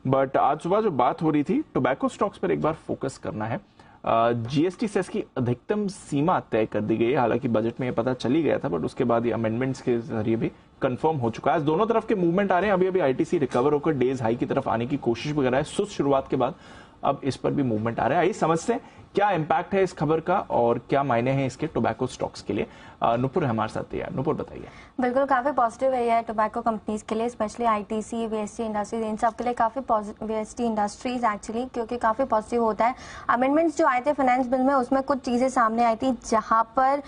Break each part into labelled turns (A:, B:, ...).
A: But आज सुबह जो बात हो रही थी, टोबैको स्टॉक्स पर एक बार फोकस करना है। जीएसटी सेस की अधिकतम सीमा तय कर दी गई है। हालांकि बजट में ये पता चल ही गया था, बट उसके बाद ये अमेंडमेंट्स के जरिए भी कंफर्म हो चुका है। आज दोनों तरफ के मूवमेंट आ रहे हैं। अभी अभी आईटीसी रिकवर होकर डेज हाई की तरफ आने की कोशिश वगैरह है। सुस्त शुरुआत के बाद अब इस पर भी मूवमेंट आ रहा है। आइए समझते हैं क्या इंपैक्ट है इस खबर का और क्या मायने हैं इसके टोबैको स्टॉक्स के लिए। नुपुर हमारे साथ तैयार। नुपुर बताइए।
B: बिल्कुल, काफी पॉजिटिव है टोबैको कंपनीज के लिए, स्पेशली आईटीसी, वीएसटी इंडस्ट्रीज, इन सब के लिए काफी पॉजिटिव, वीएसटी इंडस्ट्रीज एक्चुअली, क्योंकि काफी पॉजिटिव होता है। अमेंडमेंट्स जो आए थे फाइनेंस बिल में, उसमें कुछ चीजें सामने आई थी, जहां पर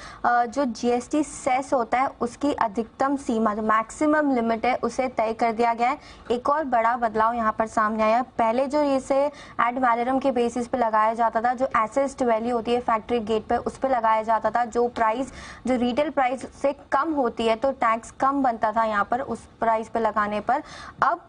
B: जो जीएसटी सेस होता है उसकी अधिकतम सीमा, जो मैक्सिमम लिमिट है, उसे तय कर दिया गया है। एक और बड़ा बदलाव यहाँ पर सामने आया। पहले जो इसे एड वैलोरम के बेसिस पे लगाया जाता था, जो एसेस्ड वैल्यू होती है फैक्ट्री गेट पे, उस पे लगाया जाता था। जो प्राइस जो रिटेल प्राइस से कम होती है तो टैक्स कम बनता था यहाँ पर उस प्राइस पे लगाने पर। अब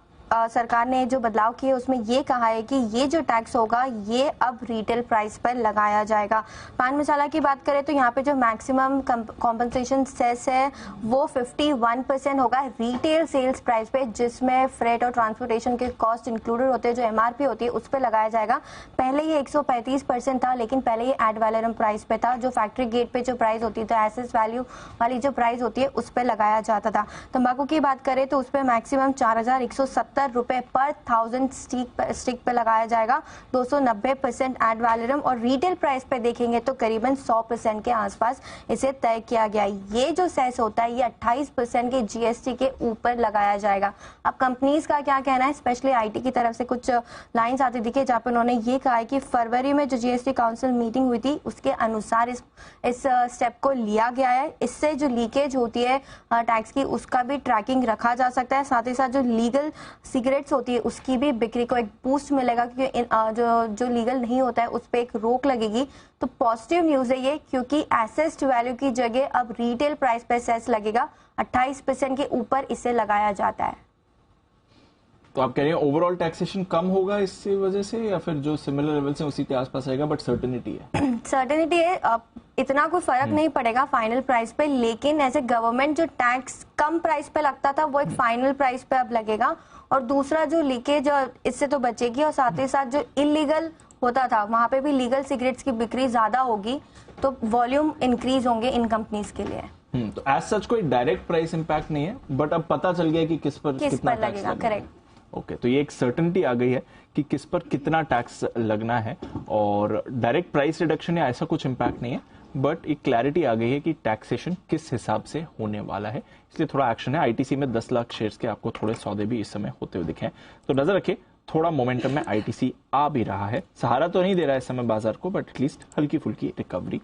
B: सरकार ने जो बदलाव किए उसमें ये कहा है कि ये जो टैक्स होगा ये अब रिटेल प्राइस पर लगाया जाएगा। पान मसाला की बात करें तो यहाँ पे जो मैक्सिमम कॉम्पनसेशन सेस है वो 51% होगा रिटेल सेल्स प्राइस पे, जिसमें फ्रेट और ट्रांसपोर्टेशन के कॉस्ट इंक्लूडेड होते हैं। जो एमआरपी होती है उस पर लगाया जाएगा। पहले ये 135% था, लेकिन पहले ये एड वैलोरम प्राइस पे था। जो फैक्ट्री गेट पे जो प्राइस होती है, तो एसेस वैल्यू वाली जो प्राइस होती है उस पर लगाया जाता था। तंबाकू की बात करें तो उस पर मैक्सिमम 4170 रुपए पर 1000 स्टिक पे लगाया जाएगा। 290% एड वैलोरम, और रिटेल प्राइस पे देखेंगे तो करीबन 100% के आसपास इसे तय किया गया। ये जो सेस होता है ये 28% के जीएसटी के ऊपर लगाया जाएगा। अब कंपनीज का क्या कहना है, स्पेशली आईटी की तरफ से कुछ लाइंस आती दिखे जहाँ पे उन्होंने ये कहा है कि फरवरी में जो जीएसटी काउंसिल मीटिंग हुई थी उसके अनुसार इस स्टेप को लिया गया है। इससे जो लीकेज होती है टैक्स की उसका भी ट्रैकिंग रखा जा सकता है। साथ ही साथ जो लीगल सिगरेट्स होती है उसकी भी बिक्री को एक बूस्ट मिलेगा, क्योंकि जो लीगल नहीं होता है उस पर एक रोक लगेगी। तो पॉजिटिव न्यूज है ये, क्योंकि एसेस्ड वैल्यू की जगह अब रिटेल प्राइस पे सेस लगेगा। 28% के ऊपर इसे लगाया जाता है।
A: तो आप कह रहे हैं ओवरऑल टैक्सेशन कम होगा इसकी वजह से, या फिर जो सिमिलर लेवल से उसी के आसपास आएगा, बट सर्टेनिटी है? सर्टेनिटी
B: है, इतना कोई फर्क नहीं पड़ेगा फाइनल प्राइस पे, लेकिन ऐसे गवर्नमेंट जो टैक्स कम प्राइस पे लगता था वो एक फाइनल प्राइस पे अब लगेगा। और दूसरा जो लीकेज इससे तो बचेगी, और साथ ही साथ जो इलीगल होता था वहां पे भी लीगल सिगरेट्स की बिक्री ज्यादा होगी, तो वॉल्यूम इंक्रीज होंगे इन कंपनीज के लिए।
A: तो एज सच कोई डायरेक्ट प्राइस इंपैक्ट नहीं है, बट अब पता चल गया कि किस पर कितना
B: लगेगा। करेक्ट।
A: ओके, तो ये एक सर्टेनिटी आ गई है कि किस पर कितना टैक्स लगना है, और डायरेक्ट प्राइस रिडक्शन या ऐसा कुछ इंपैक्ट नहीं है, बट एक क्लैरिटी आ गई है कि टैक्सेशन किस हिसाब से होने वाला है। इसलिए थोड़ा एक्शन है। आईटीसी में 10 लाख शेयर्स के आपको थोड़े सौदे भी इस समय होते हुए दिखे हैं, तो नजर रखिए। थोड़ा मोमेंटम में आईटीसी आ भी रहा है, सहारा तो नहीं दे रहा है इस समय बाजार को, बट एटलीस्ट हल्की फुल्की रिकवरी